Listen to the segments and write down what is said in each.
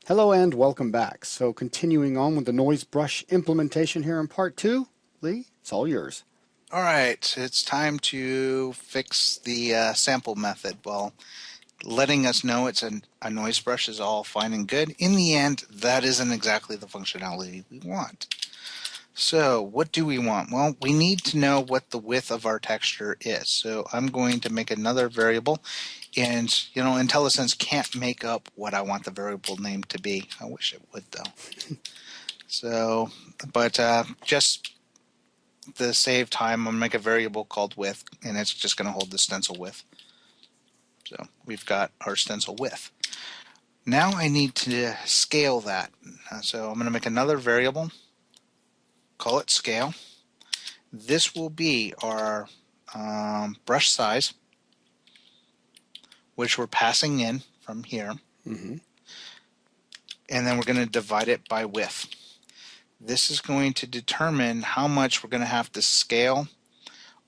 Hello and welcome back. So continuing on with the noise brush implementation here in part 2, Lee, it's all yours. All right, it's time to fix the sample method. Well, letting us know it's a noise brush is all fine and good. In the end, that isn't exactly the functionality we want. So what do we want? Well, we need to know what the width of our texture is. So I'm going to make another variable, and IntelliSense can't make up what I want the variable name to be. I wish it would though. So, but just to save time, I'm going to make a variable called width, and it's just going to hold the stencil width. So we've got our stencil width. Now I need to scale that. So I'm going to make another variable, call it scale. This will be our brush size, which we're passing in from here. Mm-hmm. And then we're going to divide it by width. This is going to determine how much we're going to have to scale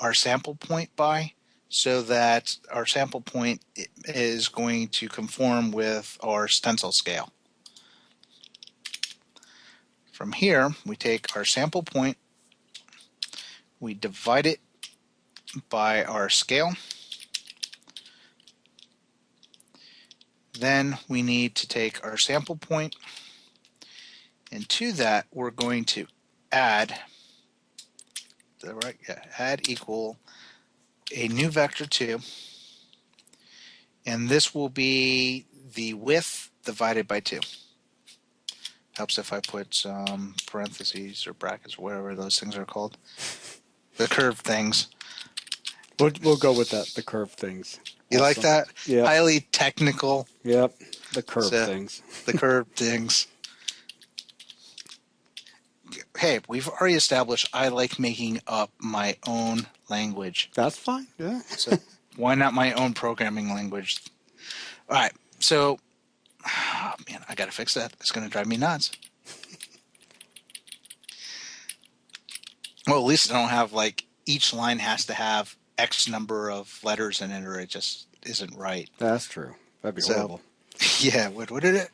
our sample point by, so that our sample point is going to conform with our stencil scale. From here, we take our sample point, we divide it by our scale. Then we need to take our sample point, and to that we're going to add add equal a new vector 2, and this will be the width divided by 2. Helps if I put some parentheses or brackets or whatever those things are called. The curved things. We'll go with that, the curved things. You like that? Yeah. Highly technical. Yep, the curved So, things. The curved things. Hey, we've already established I like making up my own language. That's fine, yeah. So why not my own programming language? All right, so, oh man, I got to fix that. It's going to drive me nuts. Well, at least I don't have, like, each line has to have X number of letters in it, or it just isn't right. That's true. That'd be horrible. Yeah, would it?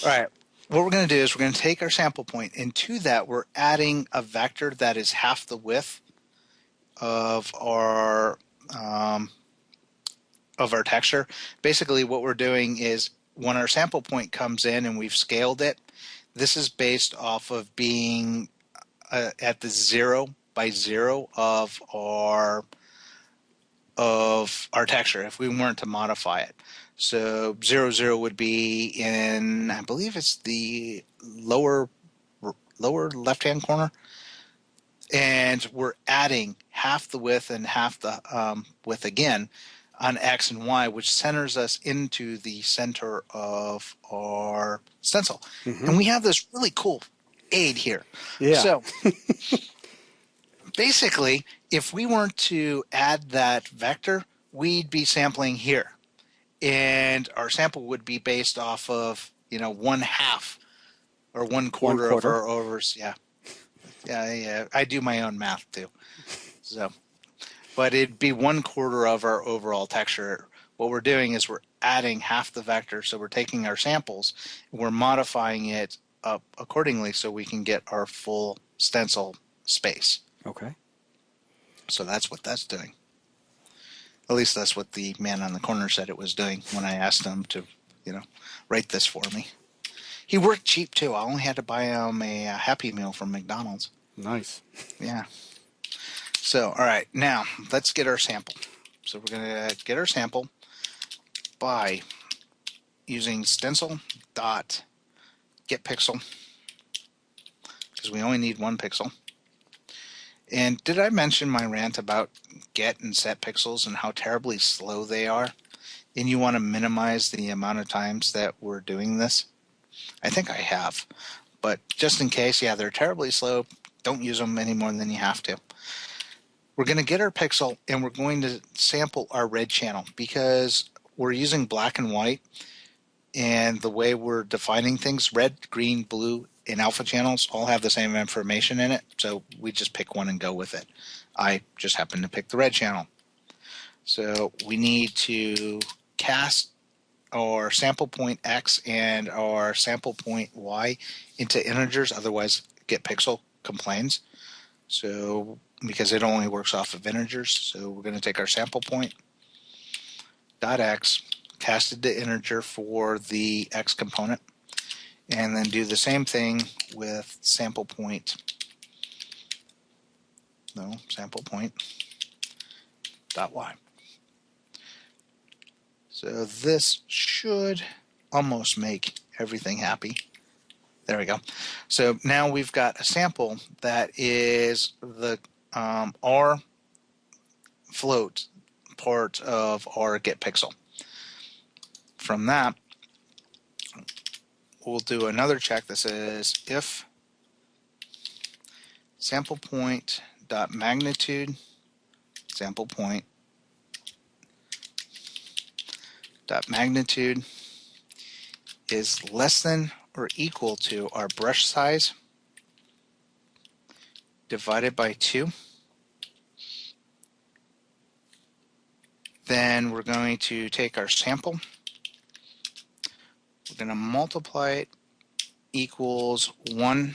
All right. What we're going to do is we're going to take our sample point, and to that we're adding a vector that is half the width of our texture. Basically, what we're doing is when our sample point comes in and we've scaled it, this is based off of being at the 0 by 0 of our texture if we weren't to modify it. So 0, 0 would be in, I believe it's the lower left-hand corner. And we're adding half the width and half the width again on X and Y, which centers us into the center of our stencil. Mm-hmm. And we have this really cool aid here. Yeah. So basically, if we weren't to add that vector, we'd be sampling here. And our sample would be based off of, 1/2 or 1/4 of our overs. Yeah. Yeah. I do my own math too. So, but it'd be 1/4 of our overall texture. What we're doing is we're adding half the vector. So we're taking our samples, we're modifying it up accordingly so we can get our full stencil space. Okay. So that's what that's doing. At least that's what the man on the corner said it was doing when I asked him to, write this for me. He worked cheap too. I only had to buy him a Happy Meal from McDonald's. Nice. Yeah. So, all right, now let's get our sample. So we're going to get our sample by using stencil.getPixel, because we only need one pixel. And did I mention my rant about get and set pixels and how terribly slow they are? And you want to minimize the amount of times that we're doing this? I think I have. But just in case, yeah, they're terribly slow. Don't use them any more than you have to. We're going to get our pixel and we're going to sample our red channel because we're using black and white. And the way we're defining things, red, green, blue, and alpha channels all have the same information in it, so we just pick one and go with it. I just happen to pick the red channel. So we need to cast our sample point X and our sample point Y into integers, otherwise getPixel complains. So because it only works off of integers, so we're going to take our sample point dot X, cast it to integer for the X component, and then do the same thing with sample point dot Y. So this should almost make everything happy. There we go. So now we've got a sample that is the R float part of our getPixel. From that, we'll do another check that says if sample point dot magnitude sample point dot magnitude is less than or equal to our brush size divided by 2, then we're going to take our sample, we're going to multiply it equals 1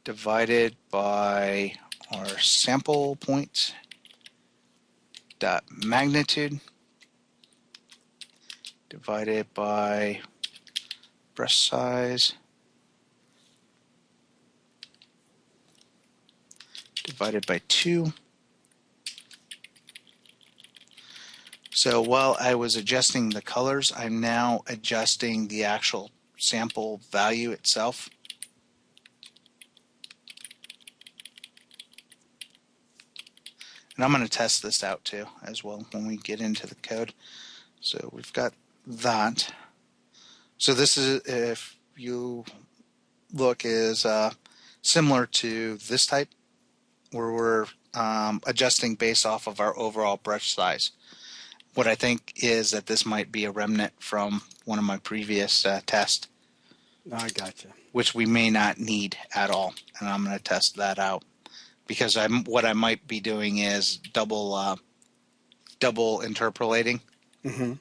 divided by our sample point dot magnitude divided by brush size divided by 2. So while I was adjusting the colors, I'm now adjusting the actual sample value itself. And I'm going to test this out too as well when we get into the code. So we've got that. So this is, if you look, is similar to this type where we're adjusting based off of our overall brush size. What I think is that this might be a remnant from one of my previous tests. I gotcha. Which we may not need at all, and I'm going to test that out because what I might be doing is double interpolating. Mm-hmm.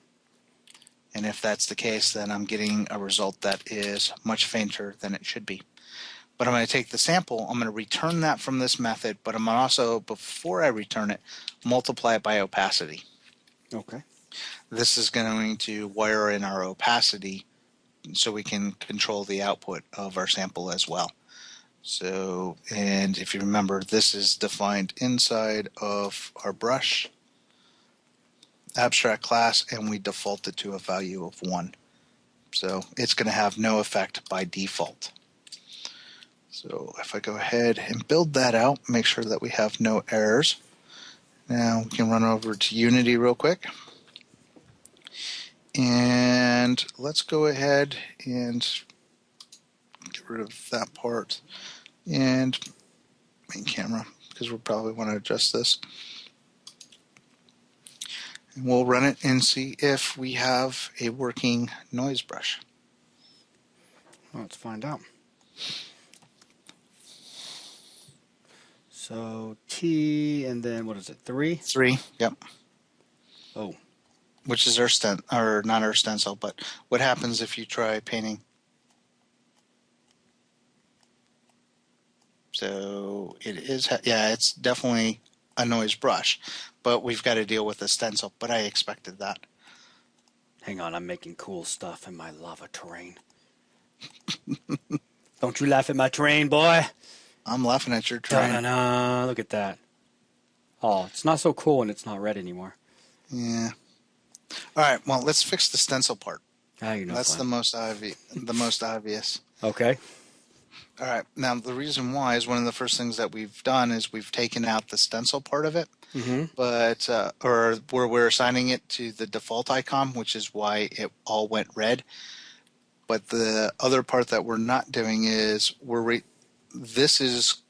And if that's the case, then I'm getting a result that is much fainter than it should be. But I'm going to take the sample, I'm going to return that from this method, but I'm also, before I return it, multiply it by opacity. Okay. This is going to wire in our opacity so we can control the output of our sample as well. So, and if you remember, this is defined inside of our brush abstract class, and we default it to a value of 1. So it's going to have no effect by default. So if I go ahead and build that out, make sure that we have no errors. Now we can run over to Unity real quick. And let's go ahead and get rid of that part and main camera, because we'll probably want to adjust this. And we'll run it and see if we have a working noise brush. Well, let's find out. So T and then what is it? 3? 3, yep. Oh. Which is our or not our stencil, but what happens if you try painting? So it is, yeah, it's definitely a noise brush, but we've got to deal with the stencil, but I expected that. Hang on, I'm making cool stuff in my lava terrain. Don't you laugh at my terrain, boy. I'm laughing at your terrain. Da-na-na, look at that. Oh, it's not so cool when it's not red anymore. Yeah. All right, well, let's fix the stencil part. You know, that's fun. the most obvious. Okay. All right, now the reason why is one of the first things that we've done is we've taken out the stencil part of it, but or where we're assigning it to the default icon, which is why it all went red. But the other part that we're not doing is this is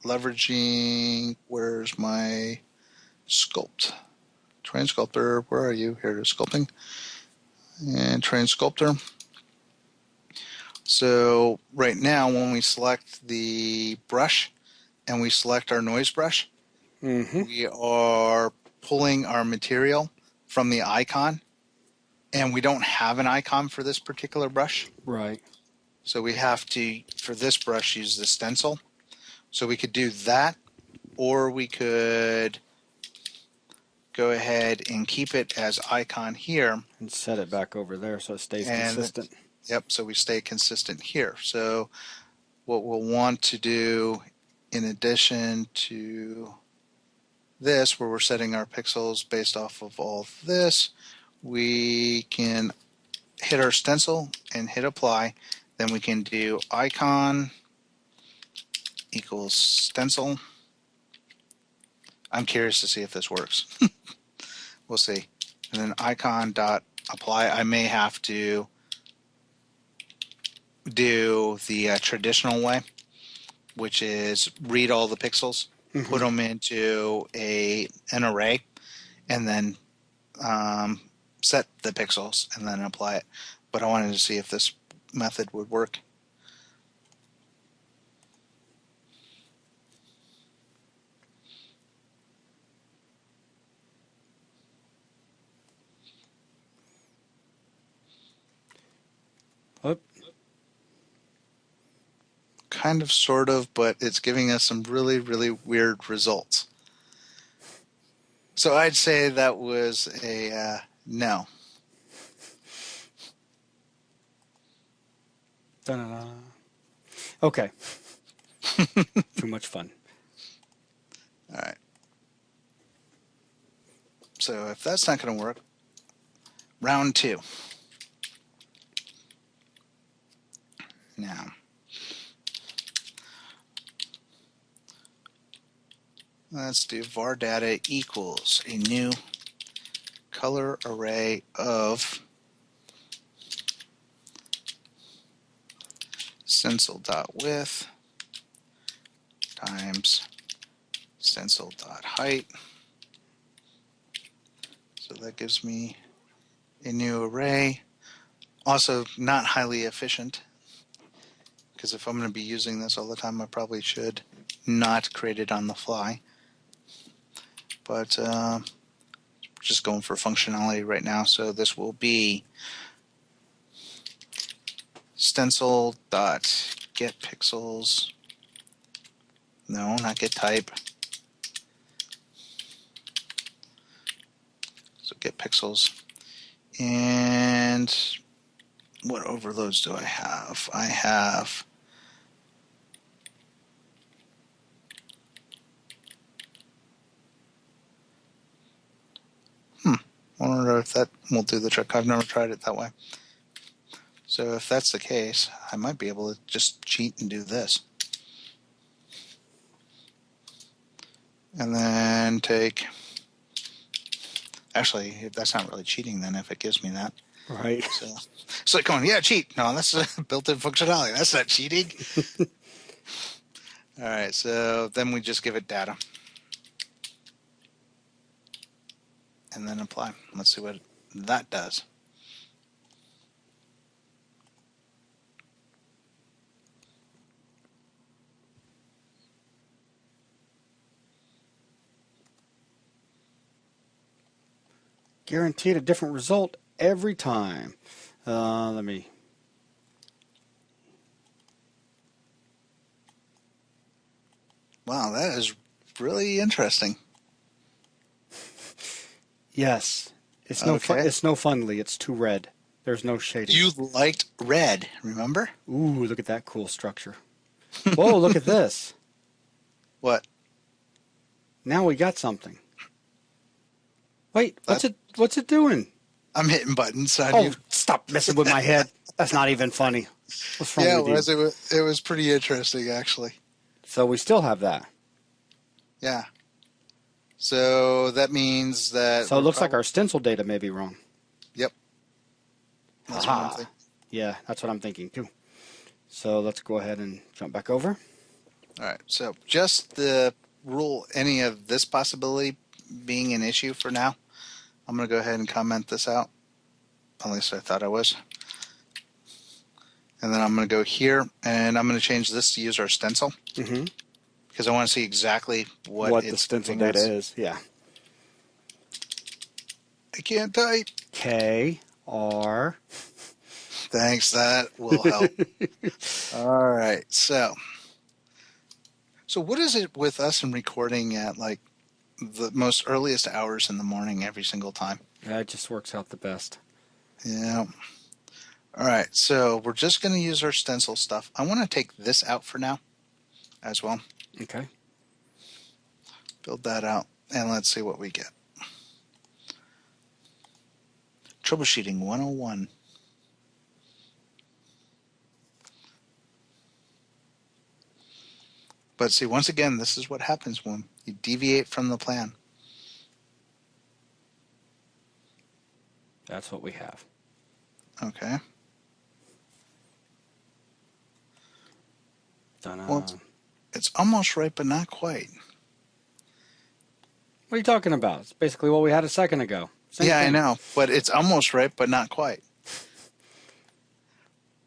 leveraging, where's my sculpt? Train Sculptor, where are you? Here it is, Sculpting. And Train Sculptor. So right now when we select the brush and we select our noise brush, we are pulling our material from the icon and we don't have an icon for this particular brush. Right. So we have to, for this brush, use the stencil. So we could do that, or we could go ahead and keep it as icon here. And set it back over there so it stays And consistent. yep, so we stay consistent here. So what we'll want to do, in addition to this, where we're setting our pixels based off of all this, we can hit our stencil and hit apply. Then we can do icon equals stencil. I'm curious to see if this works. We'll see. And then icon dot apply. I may have to do the traditional way, which is read all the pixels, put them into an array, and then set the pixels and then apply it. But I wanted to see if this method would work. Oop. Kind of, sort of, but it's giving us some really, really weird results. So I'd say that was a no. Da-da-da. Okay. Too much fun. All right. So if that's not going to work, round 2. Now, let's do var data equals a new color array of stencil.width times stencil.height. So that gives me a new array. Also not highly efficient, because if I'm going to be using this all the time, I probably should not create it on the fly. But just going for functionality right now. So this will be stencil.getPixels. No, not get type. So get pixels. And what overloads do I have? I have I wonder if that will do the trick. I've never tried it that way. So if that's the case, I might be able to just cheat and do this. And then take, actually, that's not really cheating then if it gives me that. Right. So it's like going, yeah, cheat. No, that's a built-in functionality. That's not cheating. All right, so then we just give it data. And then apply. Let's see what that does. Guaranteed a different result every time. Let me. Wow, that is really interesting. Yes. It's no fun. It's no fun, Lee. It's too red. There's no shading. You liked red, remember? Ooh, look at that cool structure. Whoa, look at this. What? Now we got something. Wait, what's it doing? I'm hitting buttons on you. Stop messing with my head. That's not even funny. What's wrong with you? It was pretty interesting, actually. So we still have that. Yeah. So that means that... So it looks like our stencil data may be wrong. Yep. That's what I'm thinking. Yeah, that's what I'm thinking too. So let's go ahead and jump back over. All right. So just the rule any of this possibility being an issue for now, I'm going to go ahead and comment this out. At least I thought I was. And then I'm going to go here, and I'm going to change this to use our stencil. Mm-hmm. Because I want to see exactly what the stencil data is. Yeah. I can't type. K R. Thanks, that will help. All right, so what is it with us and recording at like the most earliest hours in the morning every single time? That just works out the best. Yeah. All right, so we're just going to use our stencil stuff. I want to take this out for now as well. Okay. Build that out, and let's see what we get. Troubleshooting 101. But see, once again, this is what happens when you deviate from the plan. That's what we have. Okay. Ta-da. Well, it's almost right, but not quite. What are you talking about? It's basically what we had a second ago. Same Yeah, thing. I know, but it's almost right, but not quite.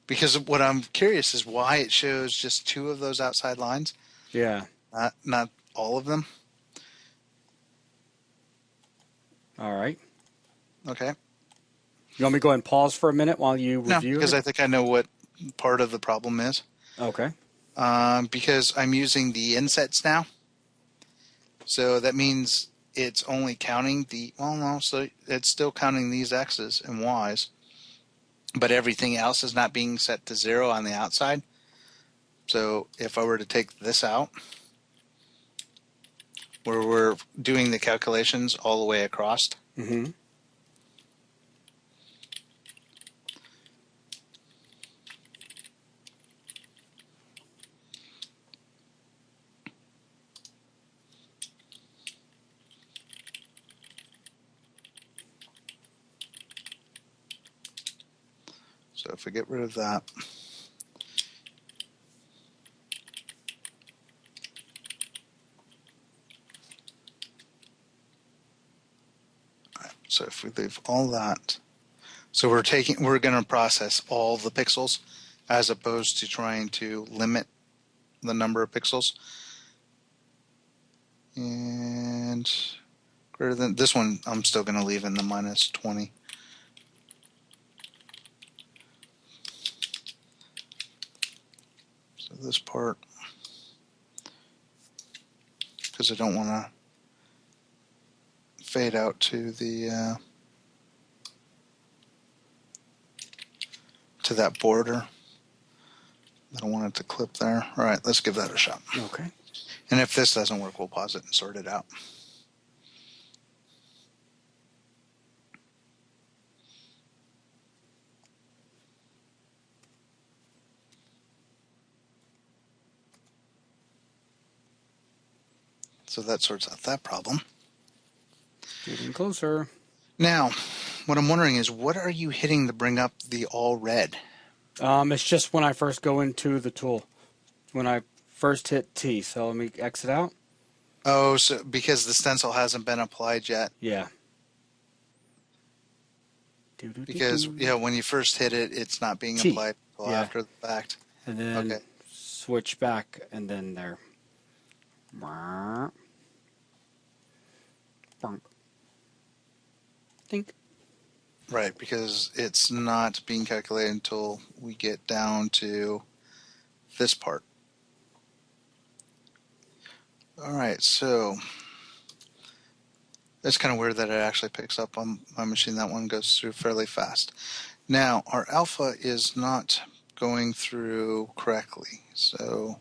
Because what I'm curious is why it shows just 2 of those outside lines, Yeah. not all of them. All right. Okay. You want me to go ahead and pause for a minute while you No, review because it? I think I know what part of the problem is. Okay. Because I'm using the insets now. So that means it's only counting so it's still counting these X's and Y's, but everything else is not being set to 0 on the outside. So if I were to take this out, where we're doing the calculations all the way across, Mm-hmm. so if I get rid of that, so if we leave all that, so we're going to process all the pixels as opposed to trying to limit the number of pixels. And greater than this one, I'm still going to leave in the minus 20. So this part, because I don't want to fade out to the to that border. I don't want it to clip there. All right, let's give that a shot. Okay. And if this doesn't work, we'll pause it and sort it out. So that sorts out that problem. Getting closer. Now, what I'm wondering is, what are you hitting to bring up the all red? It's just when I first go into the tool. When I first hit T. So let me exit out. Oh, so because the stencil hasn't been applied yet. Yeah. Because when you first hit it, it's not being T. applied until after the fact. And then Okay. switch back, and then there. Bonk. Think. Right, because it's not being calculated until we get down to this part. All right, so it's kind of weird that it actually picks up on my machine. That one goes through fairly fast. Now, our alpha is not going through correctly. So,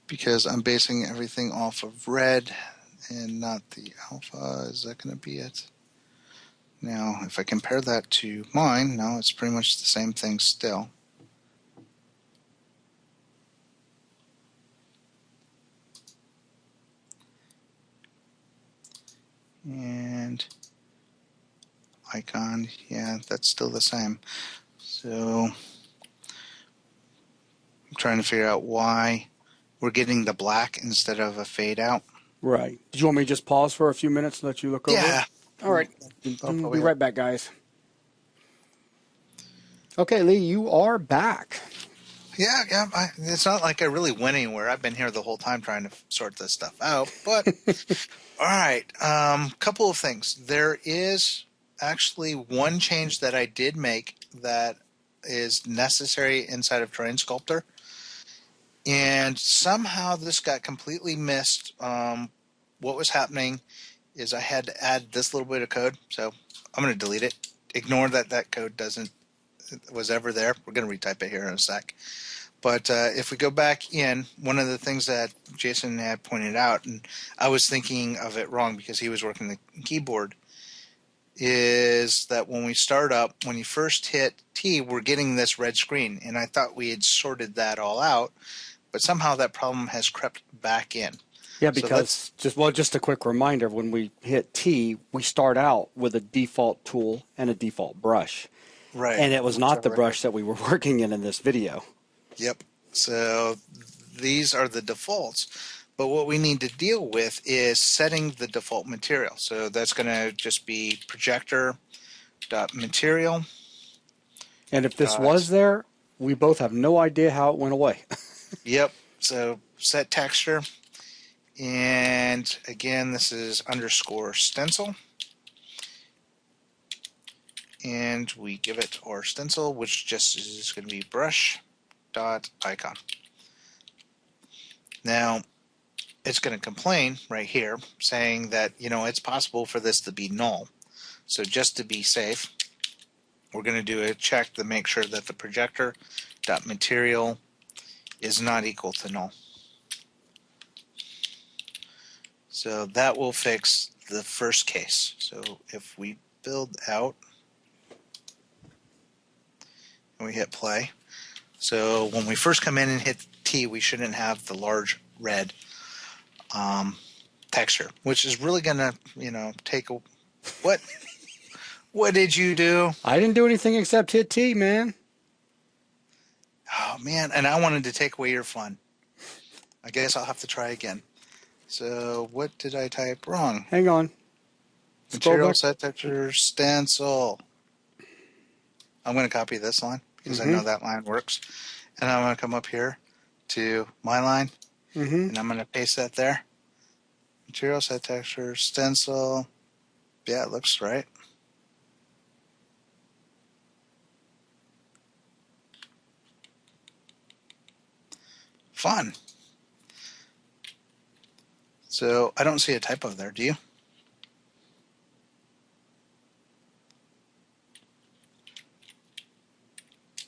because I'm basing everything off of red and not the alpha, is that going to be it? Now, if I compare that to mine, no, it's pretty much the same thing still. And icon, yeah, that's still the same. So I'm trying to figure out why we're getting the black instead of a fade out. Right. Did you want me to just pause for a few minutes and let you look over it? Yeah. All right. We'll be right back, guys. Okay, Lee, you are back. Yeah. It's not like I really went anywhere. I've been here the whole time trying to sort this stuff out. But all right, couple of things. There is actually one change that I did make that is necessary inside of Terrain Sculptor. And somehow this got completely missed. What was happening is I had to add this little bit of code. So I'm going to delete it. Ignore that code was ever there. We're going to retype it here in a sec. But if we go back in, one of the things that Jason had pointed out, and I was thinking of it wrong because he was working the keyboard, is that when we start up, when you first hit T, we're getting this red screen. And I thought we had sorted that all out, but somehow that problem has crept back in. Yeah, because just a quick reminder, when we hit T, we start out with a default tool and a default brush. Right. And it was not the brush that we were working in this video. Yep. So these are the defaults. But what we need to deal with is setting the default material. So that's going to just be projector.material. And if this was there, we both have no idea how it went away. Yep. So set texture. And again, this is underscore stencil. And we give it our stencil, which just is going to be brush.icon. Now, it's going to complain right here saying that, it's possible for this to be null. So just to be safe, we're going to do a check to make sure that the projector.material is not equal to null. So that will fix the first case. So if we build out and we hit play, so when we first come in and hit T, we shouldn't have the large red texture, which is really going to, take a... What? What did you do? I didn't do anything except hit T, man. Oh, man, and I wanted to take away your fun. I guess I'll have to try again. So what did I type wrong? Hang on. Material, set texture, stencil. I'm going to copy this line because I know that line works. And I'm going to come up here to my line, and I'm going to paste that there. Material, set texture, stencil. Yeah, it looks right. Fun. So I don't see a typo there, do you?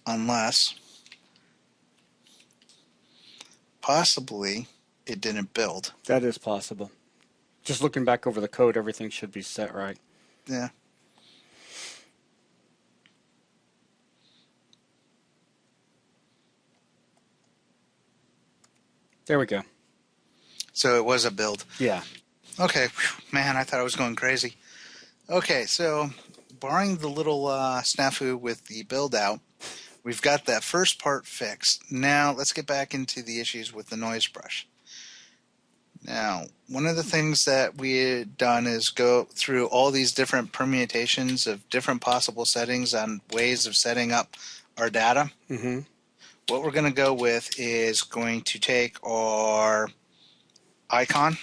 Unless possibly it didn't build. That is possible. Just looking back over the code, everything should be set right. Yeah. There we go. So it was a build. Yeah. Okay. Whew, man, I thought I was going crazy. Okay, so barring the little snafu with the build out, we've got that first part fixed. Now let's get back into the issues with the noise brush. Now, one of the things that we had done is go through all these different permutations of different possible settings on ways of setting up our data. What we're going to go with is going to take our icon.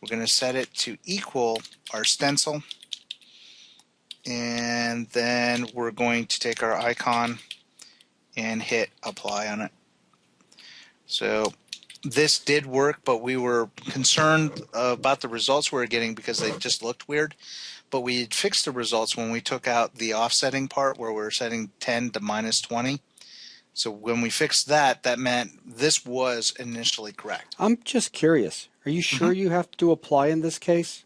We're going to set it to equal our stencil. And then we're going to take our icon and hit apply on it. So this did work, but we were concerned about the results we were getting because they just looked weird. But we had fixed the results when we took out the offsetting part where we were setting 10 to minus 20. So when we fixed that, that meant this was initially correct. I'm just curious. Are you sure you have to apply in this case?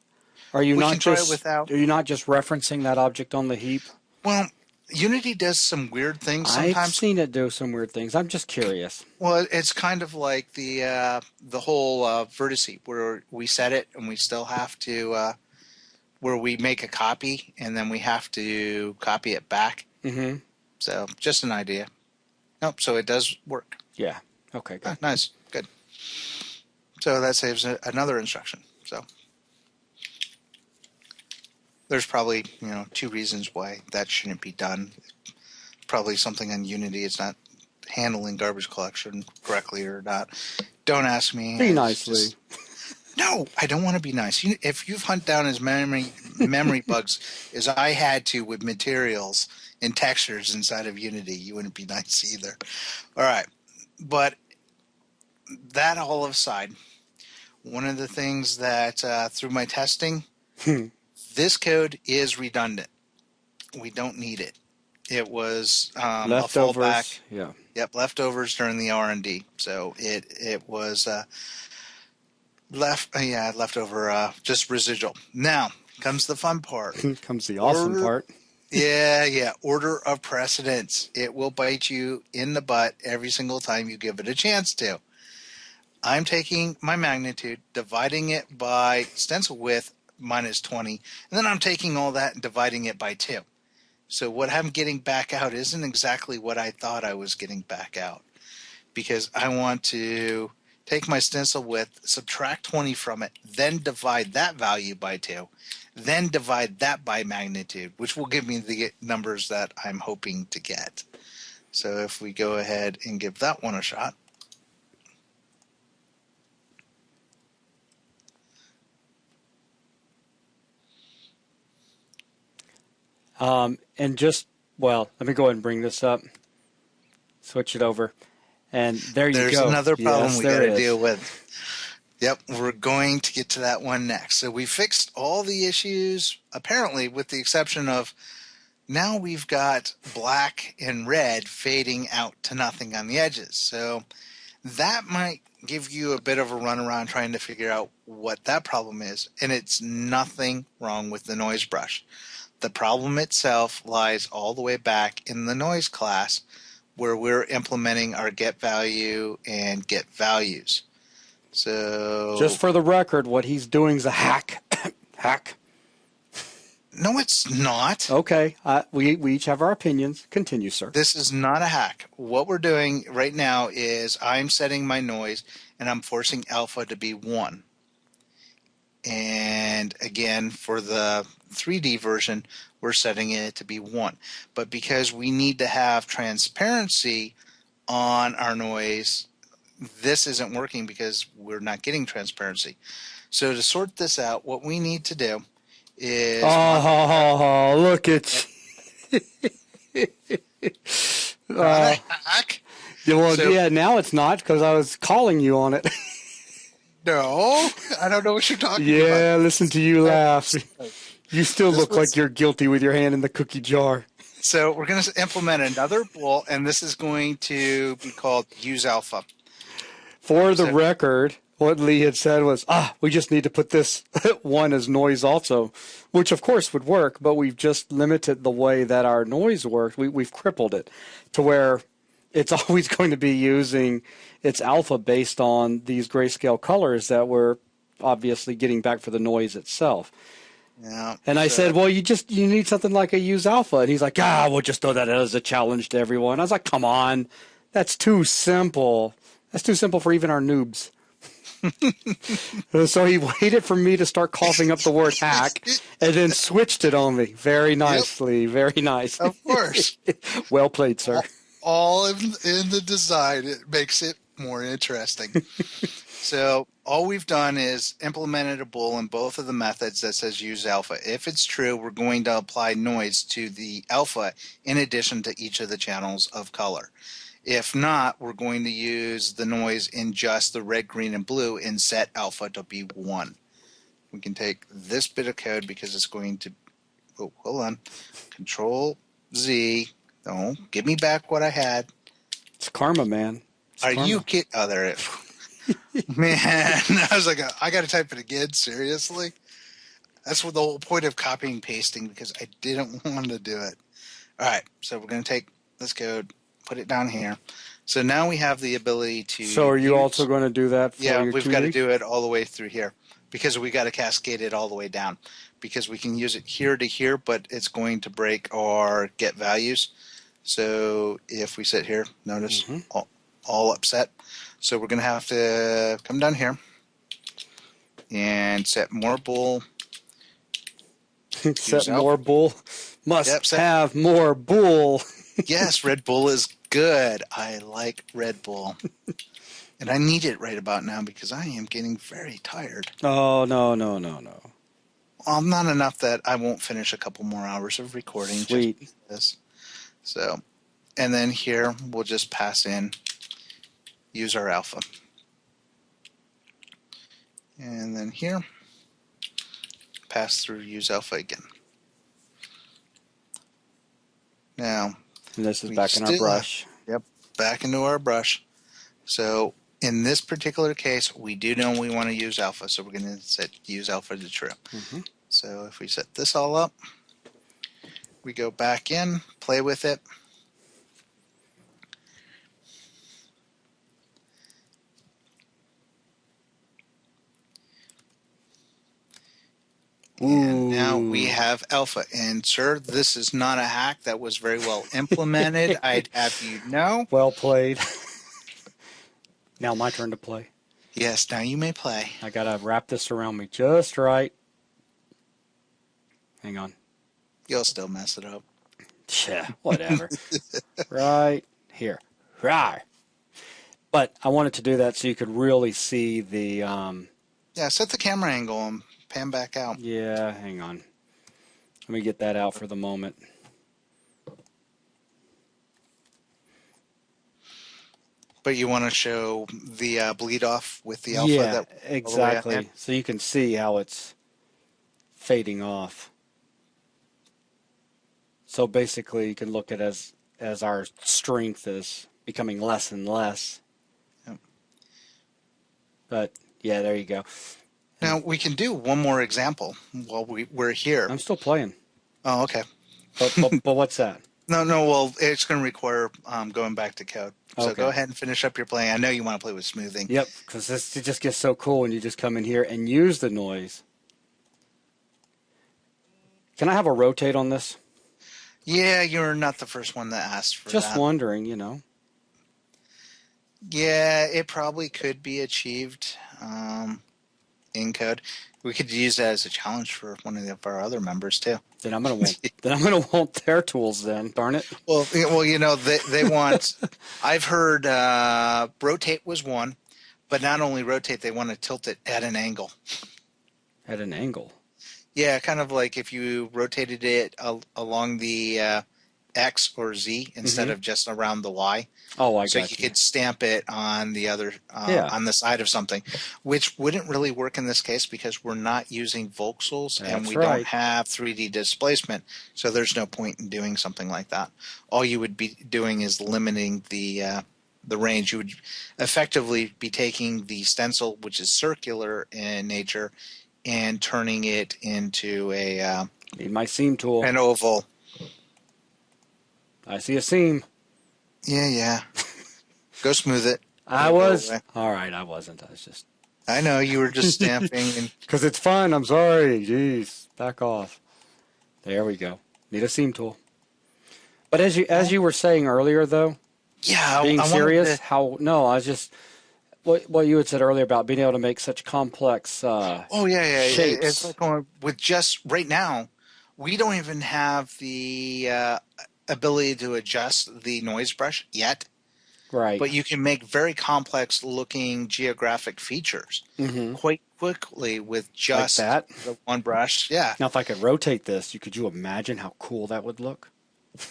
Are you We not can try it just without. Are you not just referencing that object on the heap? Well, Unity does some weird things sometimes. I've seen it do some weird things. I'm just curious. Well, it's kind of like the whole vertex heap where we set it and we still have to where we make a copy and then we have to copy it back. So just an idea. Nope. So it does work. Yeah. Okay. Good. Nice. Good. So that saves another instruction. So there's probably, two reasons why that shouldn't be done. Probably something on Unity. It's not handling garbage collection correctly or not. Don't ask me. Be nicely. No, I don't want to be nice. If you've hunted down as many memory bugs is I had to with materials and textures inside of Unity. You wouldn't be nice either. All right. But that all aside, one of the things that through my testing, this code is redundant. We don't need it. It was a fallback. Leftovers. Yeah. Yep, leftovers during the R&D. So it was leftover, just residual. Now comes the fun part. Comes the awesome part. Yeah. Order of precedence. It will bite you in the butt every single time you give it a chance to. I'm taking my magnitude, dividing it by stencil width minus 20, and then I'm taking all that and dividing it by 2. So what I'm getting back out isn't exactly what I thought I was getting back out, because I want to take my stencil width, subtract 20 from it, then divide that value by 2, then divide that by magnitude, which will give me the numbers that I'm hoping to get. So if we go ahead and give that one a shot. And just, well, let me go ahead and bring this up. Switch it over. And there you go. There's another problem yes, we got to deal with. Yep, we're going to get to that one next. So we fixed all the issues, apparently, with the exception of now we've got black and red fading out to nothing on the edges. So that might give you a bit of a runaround trying to figure out what that problem is. And it's nothing wrong with the noise brush. The problem itself lies all the way back in the noise class, where we're implementing our get value and get values. So just for the record, what he's doing is a hack. Hack. No, it's not. Okay. We each have our opinions. Continue, sir. This is not a hack. What we're doing right now is I'm setting my noise and I'm forcing alpha to be 1. And again, for the 3D version, we're setting it to be 1. But because we need to have transparency on our noise, this isn't working because we're not getting transparency. So to sort this out, what we need to do is... Oh, look at you. hack. Yeah, now it's not because I was calling you on it. No, I don't know what you're talking about. Yeah, listen to you laugh. You still look like you're guilty with your hand in the cookie jar. So we're going to implement another bool, and this is going to be called use alpha. For the record, what Lee had said was, we just need to put this one as noise also, which of course would work, but we've just limited the way that our noise works. We've crippled it to where it's always going to be using its alpha based on these grayscale colors that we're obviously getting back for the noise itself. Yeah. And I said, well, you need something like a use alpha. And he's like, we'll just throw that as a challenge to everyone. I was like, come on, that's too simple. That's too simple for even our noobs. So he waited for me to start coughing up the word hack and then switched it on me very nicely. Yep. Very nice. Of course. Well played, sir. All in the design, it makes it more interesting. So all we've done is implemented a bool in both of the methods that says use alpha. If it's true, we're going to apply noise to the alpha in addition to each of the channels of color. If not, we're going to use the noise in just the red, green, and blue and set alpha to be 1. We can take this bit of code because it's going to, hold on, Control Z. No, give me back what I had. It's karma, man. Are you kidding? Oh, there it is. Man, I was like, I got to type it again. Seriously? That's what the whole point of copying and pasting, because I didn't want to do it. All right, so we're going to take this code, put it down here. So now we have the ability to... So are you also going to do that for your we've got to do it all the way through here because we got to cascade it all the way down because we can use it here to here, but it's going to break our get values. So if we sit here, notice all upset. So we're going to have to come down here and set more bool. Set more bool. Must have more bool. Yes, Red Bull is good. I like Red Bull. And I need it right about now because I am getting very tired. Oh, no. not enough that I won't finish a couple more hours of recording. Sweet. Just because. So, and then here we'll just pass in user alpha. And then here, pass through use alpha again. Now, and this is back in our brush. Yep, back into our brush. So in this particular case, we do know we want to use alpha, so we're going to set use alpha to true. Mm-hmm. So if we set this all up, we go back in, play with it. And now we have alpha. And sir, this is not a hack that was very well implemented. I'd have you know. Well played. Now my turn to play. Yes, now you may play. I gotta wrap this around me just right. Hang on. You'll still mess it up. Yeah, whatever. Right here. Right. But I wanted to do that so you could really see the... Yeah, set the camera angle and pan back out. Yeah, hang on. Let me get that out for the moment. But you want to show the bleed off with the alpha? Yeah, that exactly. So you can see how it's fading off. So basically, you can look at it as our strength is becoming less and less. Yep. But yeah, there you go. Now we can do one more example while we're here. I'm still playing. Oh, okay. But what's that? No. Well, it's going to require going back to code. So Okay. go ahead and finish up your playing. I know you want to play with smoothing. Yep, because it just gets so cool when you just come in here and use the noise. Can I have a rotate on this? Yeah, you're not the first one that asked for Just that. wondering, you know. Yeah, it probably could be achieved in code. We could use that as a challenge for one of our other members too. Then I'm gonna want their tools. Then darn it. Well, you know they want. I've heard rotate was one, but not only rotate, they want to tilt it at an angle. At an angle. Yeah, kind of like if you rotated it along the X or Z instead of just around the Y. Oh, I so got you you. could stamp it on the other on the side of something, which wouldn't really work in this case because we're not using voxels and we don't have 3D displacement, so there's no point in doing something like that. All you would be doing is limiting the range. You would effectively be taking the stencil, which is circular in nature, and turning it into a Need my seam tool. an oval. I see a seam. Yeah. Go smooth it. I was. All right, I wasn't. I was just. I know you were just stamping. Because it's fun. I'm sorry. Jeez, back off. There we go. Need a seam tool. But as you were saying earlier, though. Yeah, being I serious. I was just what you had said earlier about being able to make such complex. Yeah. Shapes. It's like going with just right now. We don't even have the ability to adjust the noise brush yet. Right. But you can make very complex looking geographic features quite quickly with just like that? The one brush. Yeah. Now, if I could rotate this, could you imagine how cool that would look?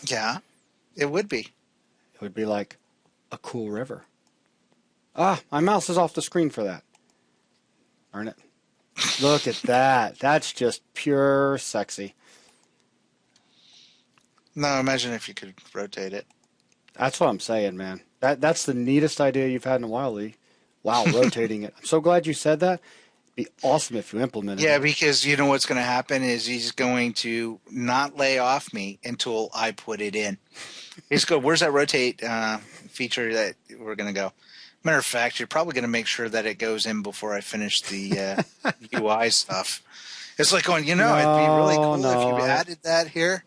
Yeah, it would be. It would be like a cool river. Ah, my mouse is off the screen for that. Darn it. Look at that. That's just pure sexy. No, imagine if you could rotate it. That's what I'm saying, man. That's the neatest idea you've had in a while, Lee. Wow, rotating it. I'm so glad you said that. It'd be awesome if you implemented it. Yeah, because you know what's going to happen is he's going to not lay off me until I put it in. He's go, where's that rotate feature that we're going to go? Matter of fact, you're probably going to make sure that it goes in before I finish the UI stuff. It's like going, it'd be really cool if you added that here.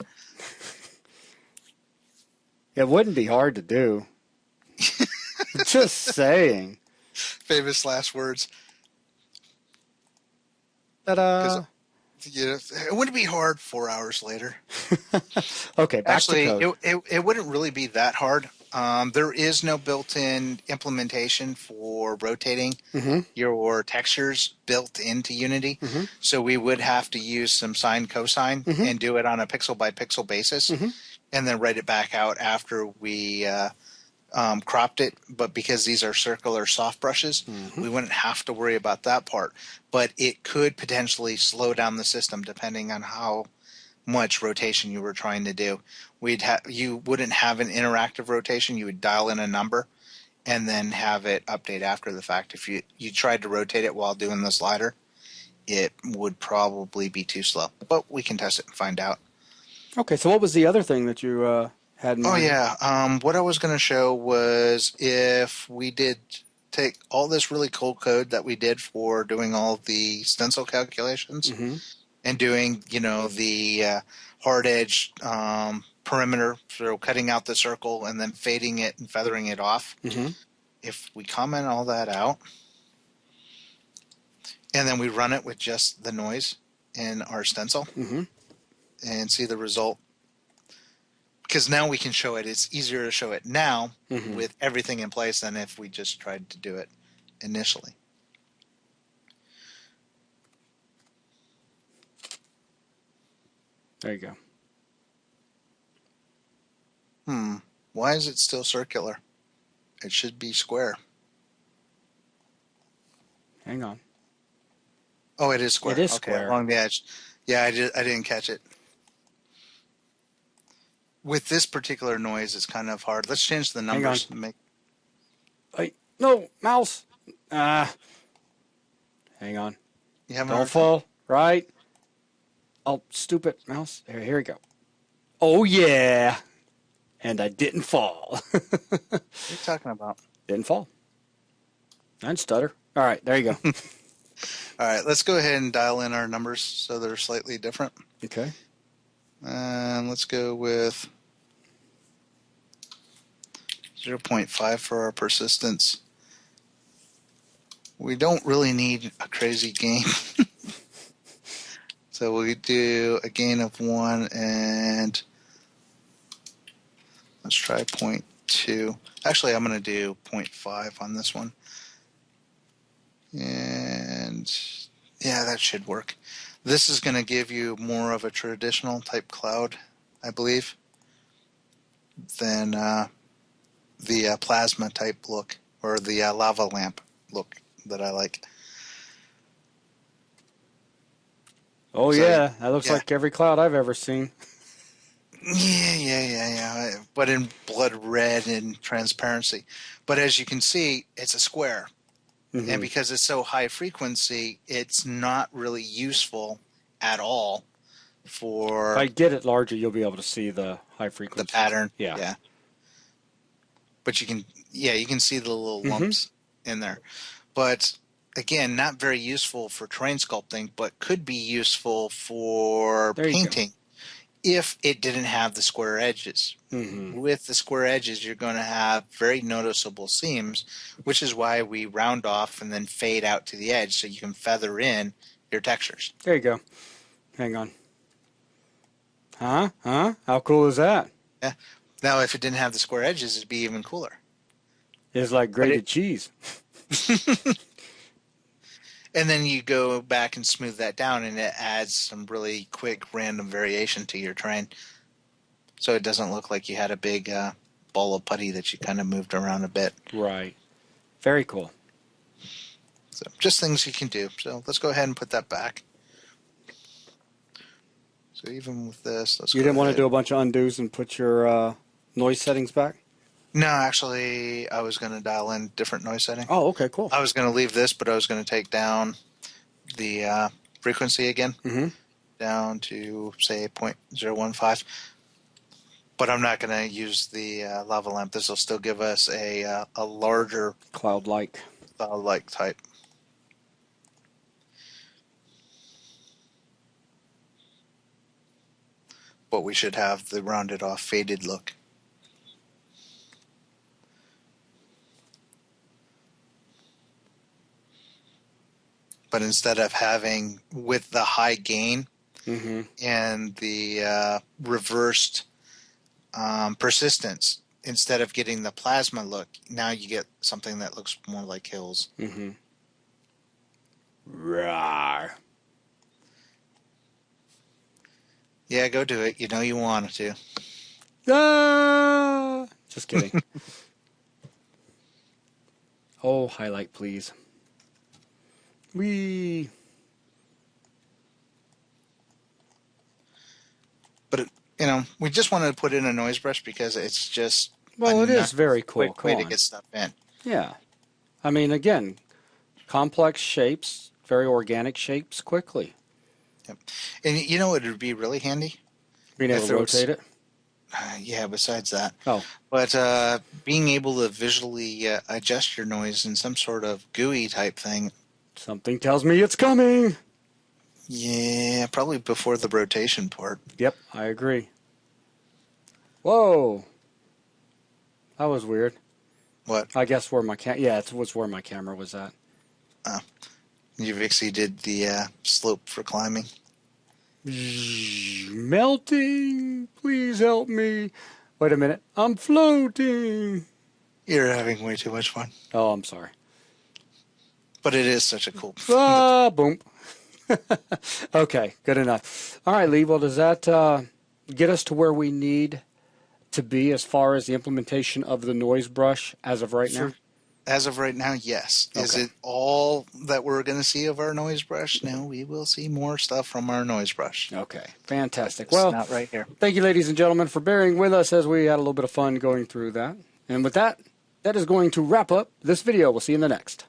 It wouldn't be hard to do. Just saying. Famous last words. Ta-da. It wouldn't be hard 4 hours later. Okay, back Actually, to code. it wouldn't really be that hard There is no built-in implementation for rotating Mm-hmm. your textures built into Unity. Mm-hmm. So we would have to use some sine cosine Mm-hmm. and do it on a pixel by pixel basis, Mm-hmm. and then write it back out after we cropped it. But because these are circular soft brushes, Mm-hmm. we wouldn't have to worry about that part. But it could potentially slow down the system depending on how much rotation you were trying to do. You wouldn't have an interactive rotation. You would dial in a number and then have it update after the fact. If you tried to rotate it while doing the slider, it would probably be too slow. But we can test it and find out. Okay, so what was the other thing that you had in Oh mind? yeah, what I was going to show was if we did take all this really cool code that we did for doing all the stencil calculations Mm-hmm. and doing, the hard edge perimeter, so cutting out the circle and then fading it and feathering it off. Mm-hmm. If we comment all that out and then we run it with just the noise in our stencil Mm-hmm. and see the result, because now we can show it. It's easier to show it now Mm-hmm. with everything in place than if we just tried to do it initially. There you go. Why is it still circular? It should be square. Hang on. Oh, it is square. It is Okay, square. along the edge. Yeah, I didn't catch it. With this particular noise, it's kind of hard. Let's change the numbers. Hey, no, mouse. Hang on. You haven't Don't heard fall. Right. Oh, stupid mouse. Here we go. Oh, yeah. And I didn't fall. What are you talking about? Didn't fall. I'd stutter. All right, there you go. All right, let's go ahead and dial in our numbers so they're slightly different. Okay. And let's go with 0.5 for our persistence. We don't really need a crazy gain. So we do a gain of 1 and let's try 0.2. Actually, I'm going to do 0.5 on this one. And yeah, that should work. This is going to give you more of a traditional type cloud, I believe, than the plasma type look or the lava lamp look that I like. Oh, So, yeah. That looks yeah. like every cloud I've ever seen. Yeah. But in blood red and transparency. But as you can see, it's a square. Mm-hmm. And because it's so high frequency, it's not really useful at all for If I get it larger, you'll be able to see the high frequency. the pattern. Yeah. But you can see the little lumps in there. But again, not very useful for terrain sculpting, but could be useful for painting if it didn't have the square edges. Mm-hmm. With the square edges, you're going to have very noticeable seams, which is why we round off and then fade out to the edge so you can feather in your textures. There you go. Hang on. Huh? How cool is that? Yeah. Now, if it didn't have the square edges, it'd be even cooler. It's like grated cheese. And then you go back and smooth that down, and it adds some really quick random variation to your terrain. So it doesn't look like you had a big ball of putty that you kind of moved around a bit. Right. Very cool. So just things you can do. So let's go ahead and put that back. So even with this, You didn't want to do a bunch of undos and put your noise settings back? No, actually, I was going to dial in different noise setting. Oh, okay, cool. I was going to leave this, but I was going to take down the frequency again, down to, say, 0.015. But I'm not going to use the lava lamp. This will still give us a larger cloud-like type. But we should have the rounded off faded look. But instead of having with the high gain and the reversed persistence, instead of getting the plasma look, now you get something that looks more like hills. Mm-hmm. Rawr. Yeah, go do it. You know you want to. Ah! Just kidding. Oh, highlight, please. We. But, we just wanted to put in a noise brush because it's just Well, it is very cool. quick way to get stuff in. Yeah. I mean, again, complex shapes, very organic shapes quickly. Yep. And it would be really handy? Being able to rotate it? Yeah, besides that. Oh. But being able to visually adjust your noise in some sort of GUI type thing. Something tells me it's coming. Yeah, probably before the rotation part. Yep, I agree. Whoa. That was weird. What? I guess where my it was where my camera was at. You've exceeded the slope for climbing. Melting. Please help me. Wait a minute. I'm floating. You're having way too much fun. Oh, I'm sorry. But it is such a cool... Boom. Okay, good enough. All right, Lee, well, does that get us to where we need to be as far as the implementation of the noise brush as of right now? As of right now, yes. Okay. Is it all that we're going to see of our noise brush? No, we will see more stuff from our noise brush. Okay, fantastic. Well, not right here. Thank you, ladies and gentlemen, for bearing with us as we had a little bit of fun going through that. And with that, that is going to wrap up this video. We'll see you in the next.